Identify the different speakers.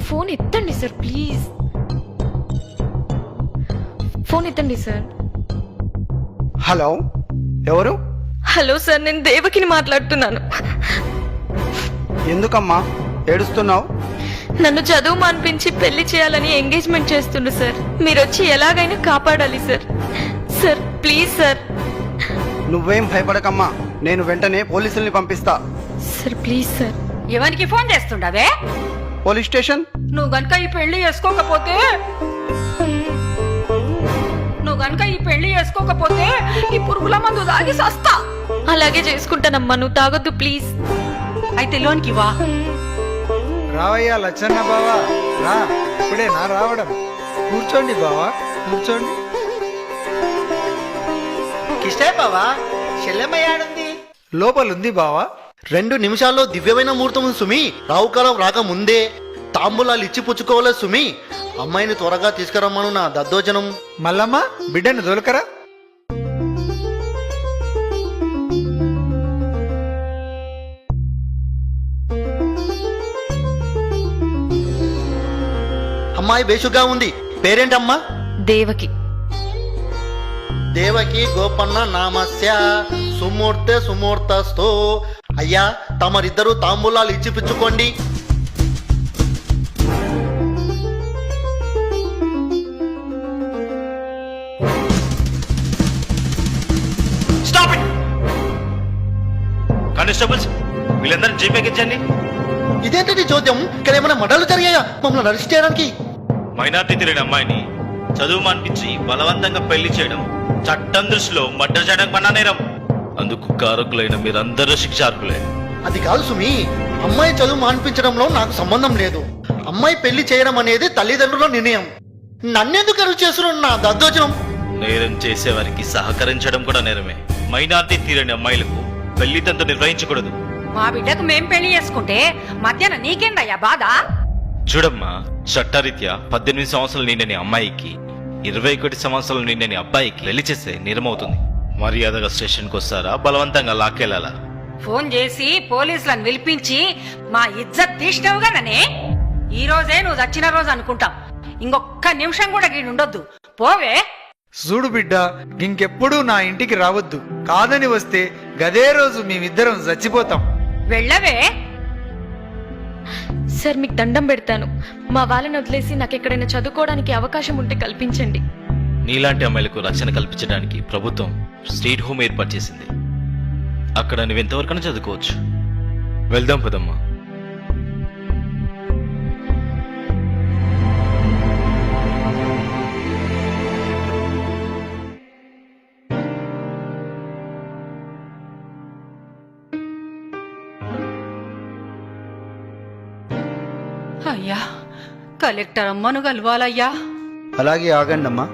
Speaker 1: Phone ఎత్తండి sir please. Phone ఎత్తండి sir.
Speaker 2: Hello, ఎవరు?
Speaker 1: హలో సార్, నేను దేవకిని మాట్లాడుతున్నాను.
Speaker 2: ఎందుకమ్మా ఏడుస్తున్నావు?
Speaker 1: నన్ను చదువు మానిపించి పెళ్లి చేయాలని ఎంగేజ్మెంట్ చేస్తుండు సార్. మీరు వచ్చి ఎలాగైనా కాపాడాలి సార్. Sir please sir.
Speaker 2: నువ్వేం భయపడకమ్మా, నేను వెంటనే పోలీసుల్ని పంపిస్తా.
Speaker 1: Sir please sir.
Speaker 3: ఎవరికి ఫోన్ చేస్తుండవే?
Speaker 2: Police station.
Speaker 3: నువ్వు గనుక ఈ పెళ్లి చేసుకోకపోతే ఈ పురుగుల మందు తాగి సస్తా.
Speaker 1: అలాగే చేసుకుంటానమ్మా, నువ్వు తాగొద్దు ప్లీజ్.
Speaker 3: అయితే లోన్కి వా.
Speaker 4: రావయ్యా లచ్చన్న బావా, రా. ఇప్పుడే నా రావడం. కూర్చోండి బావా, కూర్చోండి.
Speaker 5: కిష్టే బావా, చెల్లెమ్మయ్యాడుంది.
Speaker 4: లోపలుంది బావా.
Speaker 5: 2 నిమిషాల్లో దివ్యమైన ముహూర్తం సుమి. రావుకాలం రాక ముందే తాంబూలాలు ఇచ్చి పుచ్చుకోవాలి సుమి. అమ్మాయిని త్వరగా తీసుకురమ్మను నా దద్దోజనం.
Speaker 4: మల్లమ్మ, బిడ్డను దొలకరా.
Speaker 5: అమ్మాయి బేషుగా ఉంది. పేరేంటమ్మా?
Speaker 1: దేవకి.
Speaker 5: దేవకి గోపన్న నామస్య సుమూర్తె సుమూర్తస్తో. అయ్యా, తమరిద్దరూ తాంబూలాలు ఇచ్చి పుచ్చుకోండి.
Speaker 6: కానిస్టేబుల్స్, వీళ్ళందరినీ జీపేకించండి.
Speaker 5: ఇదేంటి చోద్యం? ఇక్కడ ఏమైనా మడలు జరిగాయా మమ్మల్ని అరెస్ట్ చేయడానికి?
Speaker 6: మైనార్టీ తిరిగిన అమ్మాయిని చదువు మానిపించి బలవంతంగా పెళ్లి చేయడం చట్టం దృష్టిలో మర్డర్ చేయడం కన్నా నేరం. అందుకు కారకులైన మీరందరూ శిక్షార్హులే.
Speaker 5: అది కాదు సుమి, అమ్మాయి చదువు మాన్పించడంలో నాకు సంబంధం లేదు. అమ్మాయి పెళ్లి చేయడం అనేది తల్లిదండ్రుల నిర్ణయం. నన్నెందుకు అరువు చేస్తున్నాడు నా దద్దోజనం?
Speaker 6: నేరం చేసేవారికి సహకరించడం కూడా నేరమే. మైనార్టీ తీరని అమ్మాయిలకు పెళ్లి తంతు నిర్వహించకూడదు.
Speaker 3: మా బిడ్డకు మేం పెళ్లి చేసుకుంటే మధ్యాహ్నం నీకేందయ్యా బాధ?
Speaker 6: చూడమ్మా, చట్టరీత్యా 18 సంవత్సరాలు నిండని అమ్మాయికి 21 సంవత్సరాలు నిండని అబ్బాయికి పెళ్లి చేస్తే నేరం అవుతుంది. మర్యాదగా స్టేషన్కి వస్తారా, బలవంతంగా లాక్కెళ్ళాలా?
Speaker 3: ఫోన్ చేసి పోలీసులను పిలిపించి మా ఇజ్జత్ తీసినవుగా ననే. ఈ రోజే నువ్వు చచ్చిన రోజు అనుకుంటాం. ఇంకొక్క నిమిషం కూడా గీడుండొద్దు. పోవే.
Speaker 4: చూడు బిడ్డ, ఇంకెప్పుడు నా ఇంటికి రావద్దు. కాదని వస్తే గదే రోజు మేమిద్దరం చచ్చిపోతాం.
Speaker 3: వెళ్ళవే.
Speaker 1: సార్ మీకు దండం పెడతాను. మా వాళ్ళని వదిలేసి నాకు ఎక్కడైనా చదువుకోవడానికి అవకాశం ఉంటే కల్పించండి.
Speaker 6: నీలాంటి అమ్మాయిలకు రక్షణ కల్పించడానికి ప్రభుత్వం స్టేట్ హోమ్ ఏర్పాటు చేసింది. అక్కడ నువ్వు ఎంతవరకైనా చదువుకోవచ్చు. వెళ్దాం పదమ్మా.
Speaker 3: అయ్యా, కలెక్టర్ అమ్మను కలవాలయ్యా.
Speaker 2: అలాగే ఆగండమ్మా.